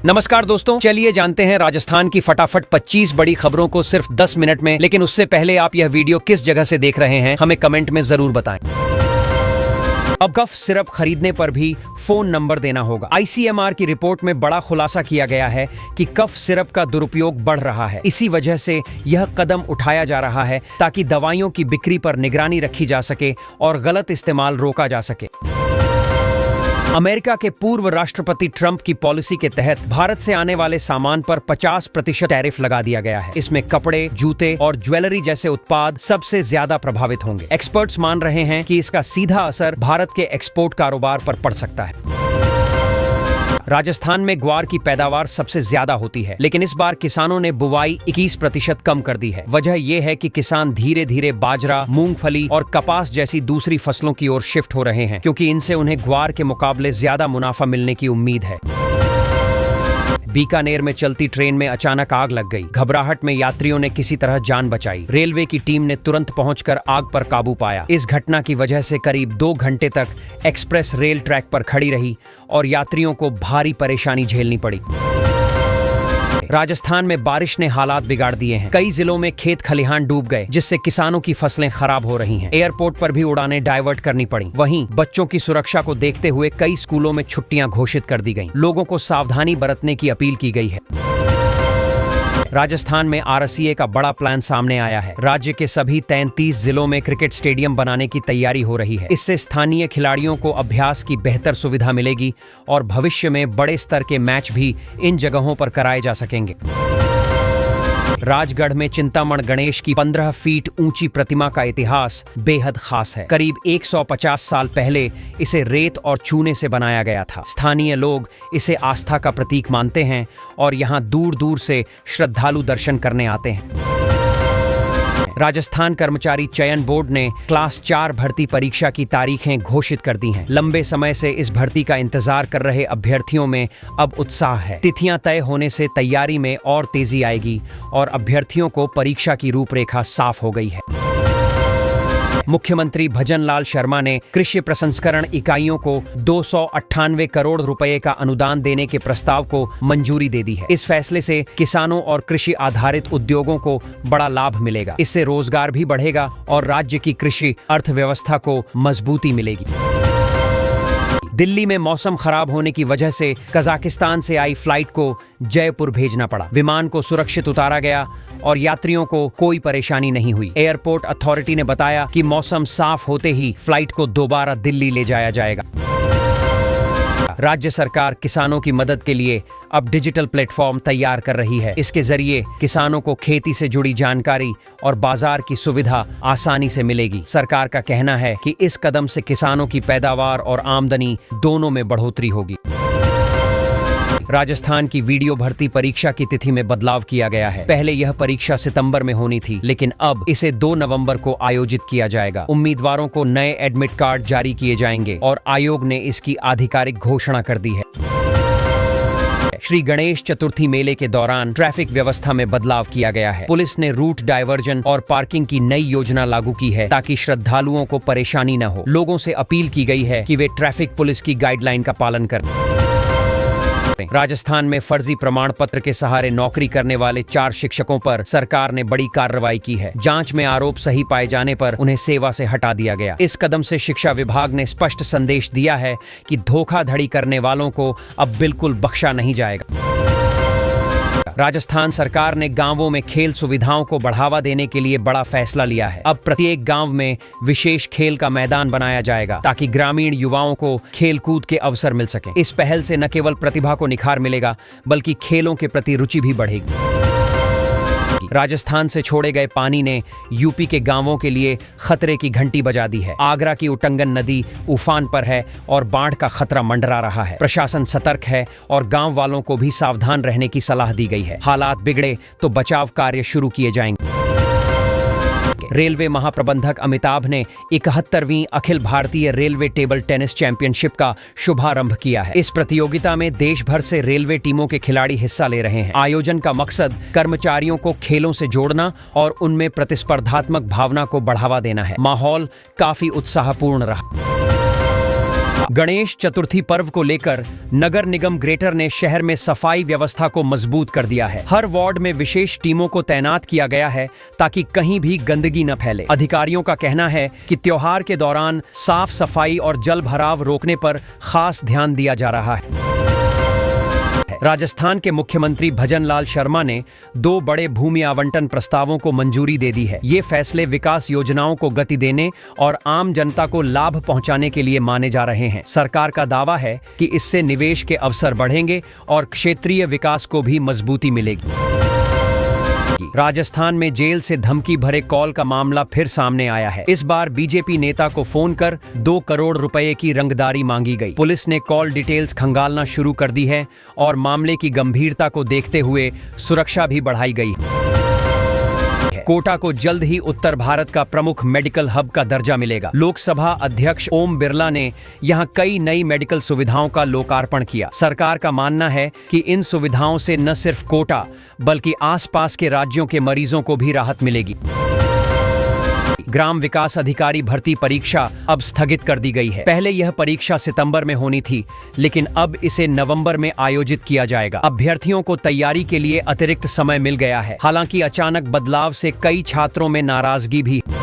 नमस्कार दोस्तों, चलिए जानते हैं राजस्थान की फटाफट 25 बड़ी खबरों को सिर्फ 10 मिनट में। लेकिन उससे पहले आप यह वीडियो किस जगह से देख रहे हैं हमें कमेंट में जरूर बताएं। अब कफ सिरप खरीदने पर भी फोन नंबर देना होगा। ICMR की रिपोर्ट में बड़ा खुलासा किया गया है कि कफ सिरप का दुरुपयोग बढ़ रहा है। इसी वजह से यह कदम उठाया जा रहा है ताकि दवाइयों की बिक्री पर निगरानी रखी जा सके और गलत इस्तेमाल रोका जा सके। अमेरिका के पूर्व राष्ट्रपति ट्रंप की पॉलिसी के तहत भारत से आने वाले सामान पर 50% टैरिफ लगा दिया गया है। इसमें कपड़े, जूते और ज्वेलरी जैसे उत्पाद सबसे ज्यादा प्रभावित होंगे। एक्सपर्ट्स मान रहे हैं कि इसका सीधा असर भारत के एक्सपोर्ट कारोबार पर पड़ सकता है। राजस्थान में ग्वार की पैदावार सबसे ज्यादा होती है, लेकिन इस बार किसानों ने बुवाई 21% कम कर दी है। वजह यह है कि किसान धीरे धीरे बाजरा, मूंगफली और कपास जैसी दूसरी फसलों की ओर शिफ्ट हो रहे हैं, क्योंकि इनसे उन्हें ग्वार के मुकाबले ज्यादा मुनाफा मिलने की उम्मीद है। बीकानेर में चलती ट्रेन में अचानक आग लग गई। घबराहट में यात्रियों ने किसी तरह जान बचाई। रेलवे की टीम ने तुरंत पहुंचकर आग पर काबू पाया। इस घटना की वजह से करीब 2 घंटे तक एक्सप्रेस रेल ट्रैक पर खड़ी रही और यात्रियों को भारी परेशानी झेलनी पड़ी। राजस्थान में बारिश ने हालात बिगाड़ दिए हैं। कई जिलों में खेत खलिहान डूब गए, जिससे किसानों की फसलें खराब हो रही हैं। एयरपोर्ट पर भी उड़ानें डाइवर्ट करनी पड़ी। वहीं बच्चों की सुरक्षा को देखते हुए कई स्कूलों में छुट्टियां घोषित कर दी गईं। लोगों को सावधानी बरतने की अपील की गई है। राजस्थान में RSEA का बड़ा प्लान सामने आया है। राज्य के सभी 33 जिलों में क्रिकेट स्टेडियम बनाने की तैयारी हो रही है। इससे स्थानीय खिलाड़ियों को अभ्यास की बेहतर सुविधा मिलेगी और भविष्य में बड़े स्तर के मैच भी इन जगहों पर कराए जा सकेंगे। राजगढ़ में चिंतामण गणेश की 15 फीट ऊंची प्रतिमा का इतिहास बेहद खास है। करीब 150 साल पहले इसे रेत और चूने से बनाया गया था। स्थानीय लोग इसे आस्था का प्रतीक मानते हैं और यहाँ दूर दूर से श्रद्धालु दर्शन करने आते हैं। राजस्थान कर्मचारी चयन बोर्ड ने क्लास 4 भर्ती परीक्षा की तारीखें घोषित कर दी हैं। लंबे समय से इस भर्ती का इंतजार कर रहे अभ्यर्थियों में अब उत्साह है। तिथियां तय होने से तैयारी में और तेजी आएगी और अभ्यर्थियों को परीक्षा की रूपरेखा साफ हो गई है। मुख्यमंत्री भजनलाल शर्मा ने कृषि प्रसंस्करण इकाइयों को 298 करोड़ रुपए का अनुदान देने के प्रस्ताव को मंजूरी दे दी है। इस फैसले से किसानों और कृषि आधारित उद्योगों को बड़ा लाभ मिलेगा। इससे रोजगार भी बढ़ेगा और राज्य की कृषि अर्थव्यवस्था को मजबूती मिलेगी। दिल्ली में मौसम खराब होने की वजह से कजाकिस्तान से आई फ्लाइट को जयपुर भेजना पड़ा। विमान को सुरक्षित उतारा गया और यात्रियों को कोई परेशानी नहीं हुई। एयरपोर्ट अथॉरिटी ने बताया कि मौसम साफ होते ही फ्लाइट को दोबारा दिल्ली ले जाया जाएगा। राज्य सरकार किसानों की मदद के लिए अब डिजिटल प्लेटफॉर्म तैयार कर रही है। इसके जरिए किसानों को खेती से जुड़ी जानकारी और बाजार की सुविधा आसानी से मिलेगी। सरकार का कहना है कि इस कदम से किसानों की पैदावार और आमदनी दोनों में बढ़ोतरी होगी। राजस्थान की वीडियो भर्ती परीक्षा की तिथि में बदलाव किया गया है। पहले यह परीक्षा सितंबर में होनी थी, लेकिन अब इसे 2 नवंबर को आयोजित किया जाएगा। उम्मीदवारों को नए एडमिट कार्ड जारी किए जाएंगे और आयोग ने इसकी आधिकारिक घोषणा कर दी है। श्री गणेश चतुर्थी मेले के दौरान ट्रैफिक व्यवस्था में बदलाव किया गया है। पुलिस ने रूट डायवर्जन और पार्किंग की नई योजना लागू की है ताकि श्रद्धालुओं को परेशानी न हो। लोगों से अपील की गई है कि वे ट्रैफिक पुलिस की गाइडलाइन का पालन करें। राजस्थान में फर्जी प्रमाण पत्र के सहारे नौकरी करने वाले 4 शिक्षकों पर सरकार ने बड़ी कार्रवाई की है। जांच में आरोप सही पाए जाने पर उन्हें सेवा से हटा दिया गया। इस कदम से शिक्षा विभाग ने स्पष्ट संदेश दिया है कि धोखाधड़ी करने वालों को अब बिल्कुल बख्शा नहीं जाएगा। राजस्थान सरकार ने गांवों में खेल सुविधाओं को बढ़ावा देने के लिए बड़ा फैसला लिया है। अब प्रत्येक गांव में विशेष खेल का मैदान बनाया जाएगा ताकि ग्रामीण युवाओं को खेल कूद के अवसर मिल सके। इस पहल से न केवल प्रतिभा को निखार मिलेगा, बल्कि खेलों के प्रति रुचि भी बढ़ेगी। राजस्थान से छोड़े गए पानी ने यूपी के गांवों के लिए खतरे की घंटी बजा दी है। आगरा की उटंगन नदी उफान पर है और बाढ़ का खतरा मंडरा रहा है। प्रशासन सतर्क है और गांव वालों को भी सावधान रहने की सलाह दी गई है। हालात बिगड़े तो बचाव कार्य शुरू किए जाएंगे। रेलवे महाप्रबंधक अमिताभ ने 71वीं Akhil Bharatiya railway table tennis championship का शुभारंभ किया है। इस प्रतियोगिता में देश भर से रेलवे टीमों के खिलाड़ी हिस्सा ले रहे हैं। आयोजन का मकसद कर्मचारियों को खेलों से जोड़ना और उनमें प्रतिस्पर्धात्मक भावना को बढ़ावा देना है। माहौल काफी उत्साहपूर्ण रहा। गणेश चतुर्थी पर्व को लेकर नगर निगम ग्रेटर ने शहर में सफाई व्यवस्था को मजबूत कर दिया है। हर वार्ड में विशेष टीमों को तैनात किया गया है ताकि कहीं भी गंदगी न फैले। अधिकारियों का कहना है कि त्योहार के दौरान साफ सफाई और जल भराव रोकने पर खास ध्यान दिया जा रहा है। राजस्थान के मुख्यमंत्री भजनलाल शर्मा ने 2 बड़े भूमि आवंटन प्रस्तावों को मंजूरी दे दी है। ये फैसले विकास योजनाओं को गति देने और आम जनता को लाभ पहुंचाने के लिए माने जा रहे हैं। सरकार का दावा है कि इससे निवेश के अवसर बढ़ेंगे और क्षेत्रीय विकास को भी मजबूती मिलेगी। राजस्थान में जेल से धमकी भरे कॉल का मामला फिर सामने आया है। इस बार बीजेपी नेता को फोन कर 2 करोड़ रुपए की रंगदारी मांगी गई। पुलिस ने कॉल डिटेल्स खंगालना शुरू कर दी है और मामले की गंभीरता को देखते हुए सुरक्षा भी बढ़ाई गई है। कोटा को जल्द ही उत्तर भारत का प्रमुख मेडिकल हब का दर्जा मिलेगा। लोकसभा अध्यक्ष ओम बिरला ने यहां कई नई मेडिकल सुविधाओं का लोकार्पण किया। सरकार का मानना है कि इन सुविधाओं से न सिर्फ कोटा बल्कि आसपास के राज्यों के मरीजों को भी राहत मिलेगी। ग्राम विकास अधिकारी भर्ती परीक्षा अब स्थगित कर दी गई है। पहले यह परीक्षा सितंबर में होनी थी, लेकिन अब इसे नवंबर में आयोजित किया जाएगा। अभ्यर्थियों को तैयारी के लिए अतिरिक्त समय मिल गया है। हालांकि अचानक बदलाव से कई छात्रों में नाराजगी भी है।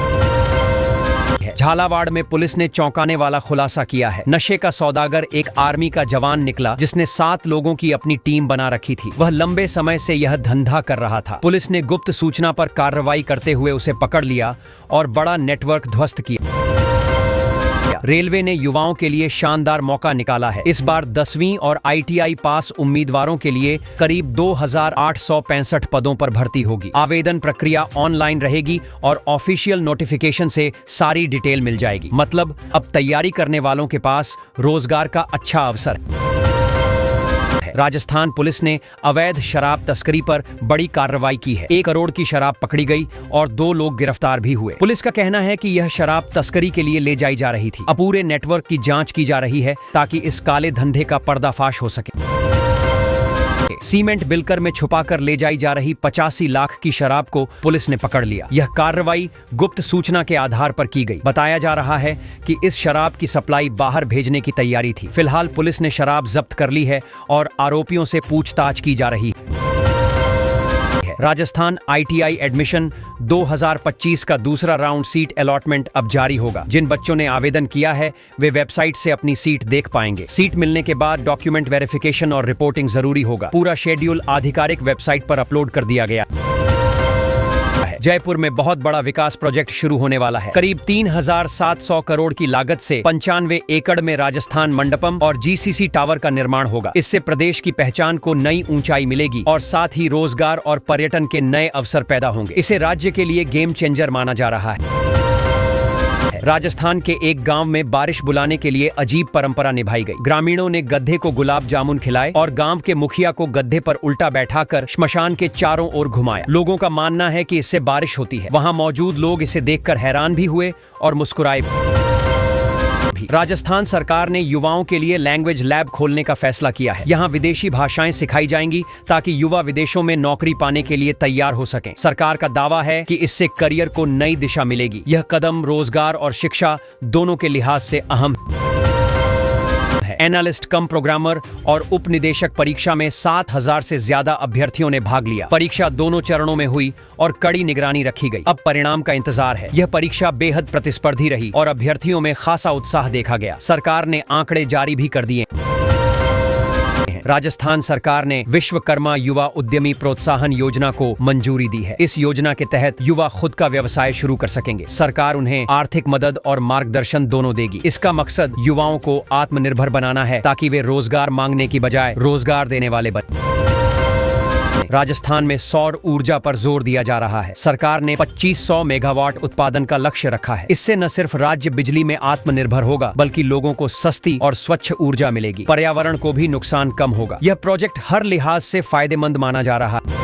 झालावाड़ में पुलिस ने चौंकाने वाला खुलासा किया है। नशे का सौदागर एक आर्मी का जवान निकला जिसने 7 लोगों की अपनी टीम बना रखी थी। वह लंबे समय से यह धंधा कर रहा था। पुलिस ने गुप्त सूचना पर कार्रवाई करते हुए उसे पकड़ लिया और बड़ा नेटवर्क ध्वस्त किया। रेलवे ने युवाओं के लिए शानदार मौका निकाला है। इस बार 10वीं और ITI पास उम्मीदवारों के लिए करीब 2865 पदों पर भर्ती होगी। आवेदन प्रक्रिया ऑनलाइन रहेगी और ऑफिशियल नोटिफिकेशन से सारी डिटेल मिल जाएगी। मतलब अब तैयारी करने वालों के पास रोजगार का अच्छा अवसर है। राजस्थान पुलिस ने अवैध शराब तस्करी पर बड़ी कार्रवाई की है। 1 करोड़ की शराब पकड़ी गई और 2 लोग गिरफ्तार भी हुए। पुलिस का कहना है कि यह शराब तस्करी के लिए ले जाई जा रही थी। अब पूरे नेटवर्क की जांच की जा रही है ताकि इस काले धंधे का पर्दाफाश हो सके। सीमेंट बिलकर में छुपाकर ले जाई जा रही 85 लाख की शराब को पुलिस ने पकड़ लिया। यह कार्रवाई गुप्त सूचना के आधार पर की गई। बताया जा रहा है कि इस शराब की सप्लाई बाहर भेजने की तैयारी थी। फिलहाल पुलिस ने शराब जब्त कर ली है और आरोपियों से पूछताछ की जा रही है। राजस्थान ITI एडमिशन 2025 का दूसरा राउंड सीट अलॉटमेंट अब जारी होगा। जिन बच्चों ने आवेदन किया है वे वेबसाइट से अपनी सीट देख पाएंगे। सीट मिलने के बाद डॉक्यूमेंट वेरिफिकेशन और रिपोर्टिंग जरूरी होगा। पूरा शेड्यूल आधिकारिक वेबसाइट पर अपलोड कर दिया गया है। जयपुर में बहुत बड़ा विकास प्रोजेक्ट शुरू होने वाला है। करीब 3700 करोड़ की लागत से 95 एकड़ में राजस्थान मंडपम और GCC टावर का निर्माण होगा। इससे प्रदेश की पहचान को नई ऊंचाई मिलेगी और साथ ही रोजगार और पर्यटन के नए अवसर पैदा होंगे। इसे राज्य के लिए गेम चेंजर माना जा रहा है। राजस्थान के एक गांव में बारिश बुलाने के लिए अजीब परंपरा निभाई गई। ग्रामीणों ने गधे को गुलाब जामुन खिलाए और गांव के मुखिया को गधे पर उल्टा बैठाकर श्मशान के चारों ओर घुमाया। लोगों का मानना है कि इससे बारिश होती है। वहां मौजूद लोग इसे देखकर हैरान भी हुए और मुस्कुराए भी। राजस्थान सरकार ने युवाओं के लिए लैंग्वेज लैब खोलने का फैसला किया है। यहाँ विदेशी भाषाएं सिखाई जाएंगी ताकि युवा विदेशों में नौकरी पाने के लिए तैयार हो सकें। सरकार का दावा है कि इससे करियर को नई दिशा मिलेगी। यह कदम रोजगार और शिक्षा दोनों के लिहाज से अहम है। एनालिस्ट कम प्रोग्रामर और उप निदेशक परीक्षा में 7000 से ज्यादा अभ्यर्थियों ने भाग लिया। परीक्षा दोनों चरणों में हुई और कड़ी निगरानी रखी गई। अब परिणाम का इंतजार है। यह परीक्षा बेहद प्रतिस्पर्धी रही और अभ्यर्थियों में खासा उत्साह देखा गया। सरकार ने आंकड़े जारी भी कर दिए। राजस्थान सरकार ने विश्वकर्मा युवा उद्यमी प्रोत्साहन योजना को मंजूरी दी है। इस योजना के तहत युवा खुद का व्यवसाय शुरू कर सकेंगे। सरकार उन्हें आर्थिक मदद और मार्गदर्शन दोनों देगी। इसका मकसद युवाओं को आत्मनिर्भर बनाना है ताकि वे रोजगार मांगने की बजाय रोजगार देने वाले बने। राजस्थान में सौर ऊर्जा पर जोर दिया जा रहा है। सरकार ने 2500 मेगावाट उत्पादन का लक्ष्य रखा है। इससे न सिर्फ राज्य बिजली में आत्मनिर्भर होगा बल्कि लोगों को सस्ती और स्वच्छ ऊर्जा मिलेगी। पर्यावरण को भी नुकसान कम होगा। यह प्रोजेक्ट हर लिहाज से फायदेमंद माना जा रहा है।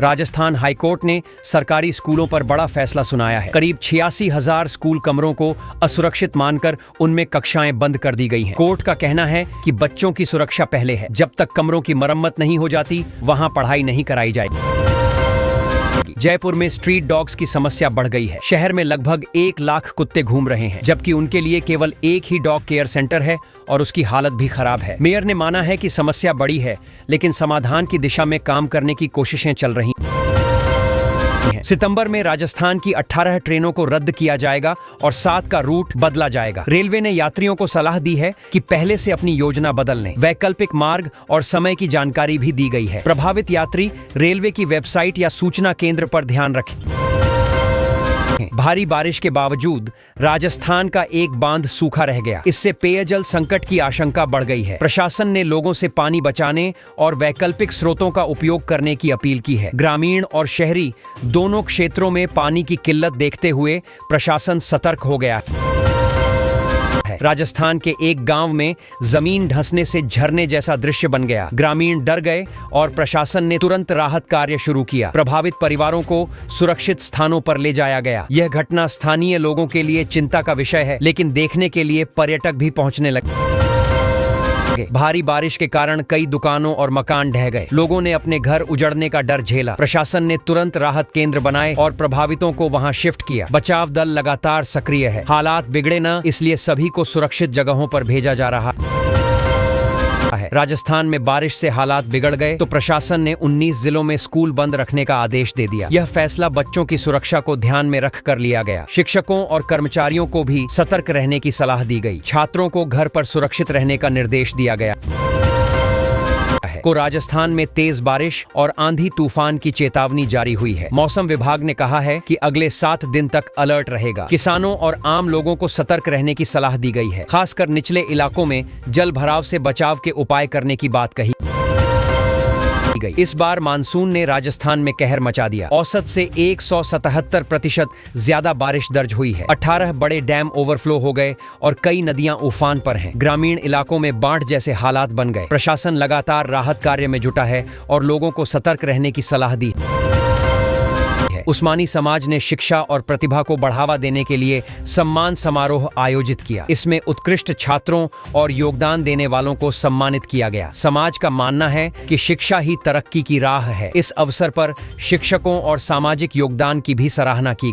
राजस्थान हाईकोर्ट ने सरकारी स्कूलों पर बड़ा फैसला सुनाया है। करीब 86,000 स्कूल कमरों को असुरक्षित मानकर उनमें कक्षाएं बंद कर दी गई हैं। कोर्ट का कहना है कि बच्चों की सुरक्षा पहले है। जब तक कमरों की मरम्मत नहीं हो जाती वहां पढ़ाई नहीं कराई जाएगी। जयपुर में स्ट्रीट डॉग्स की समस्या बढ़ गई है। शहर में लगभग 1 लाख कुत्ते घूम रहे हैं, जबकि उनके लिए केवल एक ही डॉग केयर सेंटर है और उसकी हालत भी खराब है। मेयर ने माना है कि समस्या बड़ी है, लेकिन समाधान की दिशा में काम करने की कोशिशें चल रही हैं। सितंबर में राजस्थान की 18 ट्रेनों को रद्द किया जाएगा और 7 का रूट बदला जाएगा। रेलवे ने यात्रियों को सलाह दी है कि पहले से अपनी योजना बदल लें। वैकल्पिक मार्ग और समय की जानकारी भी दी गई है। प्रभावित यात्री रेलवे की वेबसाइट या सूचना केंद्र पर ध्यान रखें। भारी बारिश के बावजूद राजस्थान का एक बांध सूखा रह गया। इससे पेयजल संकट की आशंका बढ़ गई है। प्रशासन ने लोगों से पानी बचाने और वैकल्पिक स्रोतों का उपयोग करने की अपील की है। ग्रामीण और शहरी दोनों क्षेत्रों में पानी की किल्लत देखते हुए प्रशासन सतर्क हो गया है। राजस्थान के एक गांव में जमीन धंसने से झरने जैसा दृश्य बन गया। ग्रामीण डर गए और प्रशासन ने तुरंत राहत कार्य शुरू किया। प्रभावित परिवारों को सुरक्षित स्थानों पर ले जाया गया। यह घटना स्थानीय लोगों के लिए चिंता का विषय है, लेकिन देखने के लिए पर्यटक भी पहुंचने लगे। भारी बारिश के कारण कई दुकानों और मकान ढह गए। लोगों ने अपने घर उजड़ने का डर झेला। प्रशासन ने तुरंत राहत केंद्र बनाए और प्रभावितों को वहां शिफ्ट किया। बचाव दल लगातार सक्रिय है। हालात बिगड़े न, इसलिए सभी को सुरक्षित जगहों पर भेजा जा रहा है। राजस्थान में बारिश से हालात बिगड़ गए तो प्रशासन ने 19 जिलों में स्कूल बंद रखने का आदेश दे दिया। यह फैसला बच्चों की सुरक्षा को ध्यान में रख कर लिया गया। शिक्षकों और कर्मचारियों को भी सतर्क रहने की सलाह दी गई। छात्रों को घर पर सुरक्षित रहने का निर्देश दिया गया। राजस्थान में तेज बारिश और आंधी तूफान की चेतावनी जारी हुई है। मौसम विभाग ने कहा है कि अगले 7 दिन तक अलर्ट रहेगा। किसानों और आम लोगों को सतर्क रहने की सलाह दी गई है। खासकर निचले इलाकों में जल भराव से बचाव के उपाय करने की बात कही गई। इस बार मानसून ने राजस्थान में कहर मचा दिया। औसत से 177% ज्यादा बारिश दर्ज हुई है। 18 बड़े डैम ओवरफ्लो हो गए और कई नदियां उफान पर हैं। ग्रामीण इलाकों में बाढ़ जैसे हालात बन गए। प्रशासन लगातार राहत कार्य में जुटा है और लोगों को सतर्क रहने की सलाह दी है। उस्मानी समाज ने शिक्षा और प्रतिभा को बढ़ावा देने के लिए सम्मान समारोह आयोजित किया। इसमें उत्कृष्ट छात्रों और योगदान देने वालों को सम्मानित किया गया। समाज का मानना है कि शिक्षा ही तरक्की की राह है। इस अवसर पर शिक्षकों और सामाजिक योगदान की भी सराहना की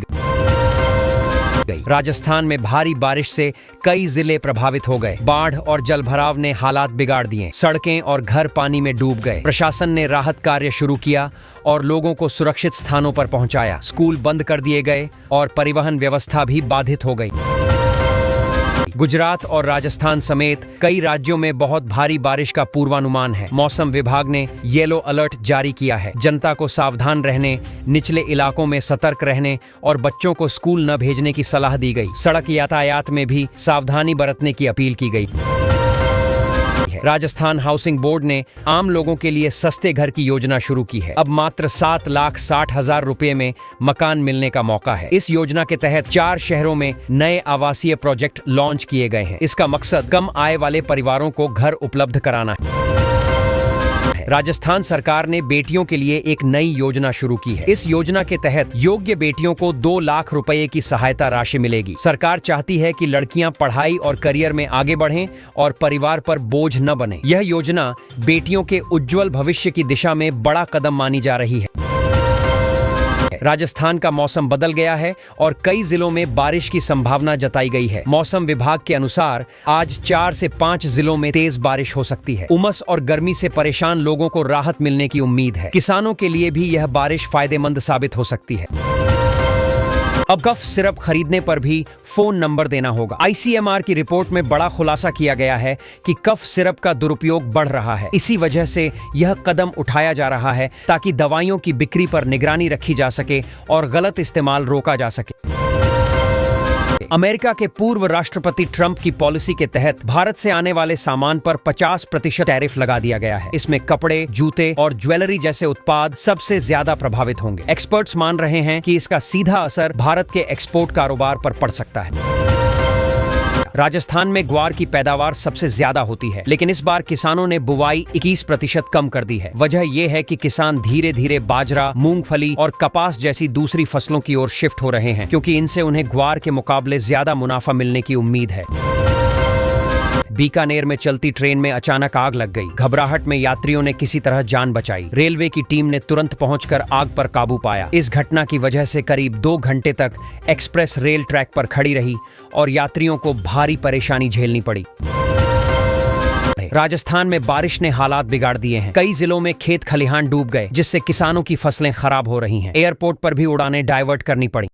गई। राजस्थान में भारी बारिश से कई जिले प्रभावित हो गए। बाढ़ और जलभराव ने हालात बिगाड़ दिए। सड़कें और घर पानी में डूब गए। प्रशासन ने राहत कार्य शुरू किया और लोगों को सुरक्षित स्थानों पर पहुंचाया। स्कूल बंद कर दिए गए और परिवहन व्यवस्था भी बाधित हो गई। गुजरात और राजस्थान समेत कई राज्यों में बहुत भारी बारिश का पूर्वानुमान है। मौसम विभाग ने येलो अलर्ट जारी किया है। जनता को सावधान रहने, निचले इलाकों में सतर्क रहने और बच्चों को स्कूल न भेजने की सलाह दी गई। सड़क यातायात में भी सावधानी बरतने की अपील की गई। राजस्थान हाउसिंग बोर्ड ने आम लोगों के लिए सस्ते घर की योजना शुरू की है। अब मात्र 7,60,000 रुपए में मकान मिलने का मौका है। इस योजना के तहत 4 शहरों में नए आवासीय प्रोजेक्ट लॉन्च किए गए हैं। इसका मकसद कम आय वाले परिवारों को घर उपलब्ध कराना है। राजस्थान सरकार ने बेटियों के लिए एक नई योजना शुरू की है। इस योजना के तहत योग्य बेटियों को 2 लाख रुपए की सहायता राशि मिलेगी। सरकार चाहती है कि लड़कियां पढ़ाई और करियर में आगे बढ़ें और परिवार पर बोझ न बने। यह योजना बेटियों के उज्जवल भविष्य की दिशा में बड़ा कदम मानी जा रही है। राजस्थान का मौसम बदल गया है और कई जिलों में बारिश की संभावना जताई गई है। मौसम विभाग के अनुसार आज 4 से 5 जिलों में तेज बारिश हो सकती है। उमस और गर्मी से परेशान लोगों को राहत मिलने की उम्मीद है। किसानों के लिए भी यह बारिश फायदेमंद साबित हो सकती है। अब कफ सिरप खरीदने पर भी फोन नंबर देना होगा। ICMR की रिपोर्ट में बड़ा खुलासा किया गया है कि कफ सिरप का दुरुपयोग बढ़ रहा है। इसी वजह से यह कदम उठाया जा रहा है ताकि दवाइयों की बिक्री पर निगरानी रखी जा सके और गलत इस्तेमाल रोका जा सके। अमेरिका के पूर्व राष्ट्रपति ट्रंप की पॉलिसी के तहत भारत से आने वाले सामान पर 50% टैरिफ लगा दिया गया है। इसमें कपड़े, जूते और ज्वेलरी जैसे उत्पाद सबसे ज्यादा प्रभावित होंगे। एक्सपर्ट्स मान रहे हैं कि इसका सीधा असर भारत के एक्सपोर्ट कारोबार पर पड़ सकता है। राजस्थान में ग्वार की पैदावार सबसे ज्यादा होती है, लेकिन इस बार किसानों ने बुवाई 21% कम कर दी है। वजह यह है कि किसान धीरे धीरे बाजरा, मूंगफली और कपास जैसी दूसरी फसलों की ओर शिफ्ट हो रहे हैं, क्योंकि इनसे उन्हें ग्वार के मुकाबले ज्यादा मुनाफा मिलने की उम्मीद है। बीकानेर में चलती ट्रेन में अचानक आग लग गई। घबराहट में यात्रियों ने किसी तरह जान बचाई। रेलवे की टीम ने तुरंत पहुंचकर आग पर काबू पाया। इस घटना की वजह से करीब 2 घंटे तक एक्सप्रेस रेल ट्रैक पर खड़ी रही और यात्रियों को भारी परेशानी झेलनी पड़ी। राजस्थान में बारिश ने हालात बिगाड़ दिए हैं। कई जिलों में खेत खलिहान डूब गए, जिससे किसानों की फसलें खराब हो रही हैं। एयरपोर्ट पर भी उड़ानें डाइवर्ट करनी पड़ी।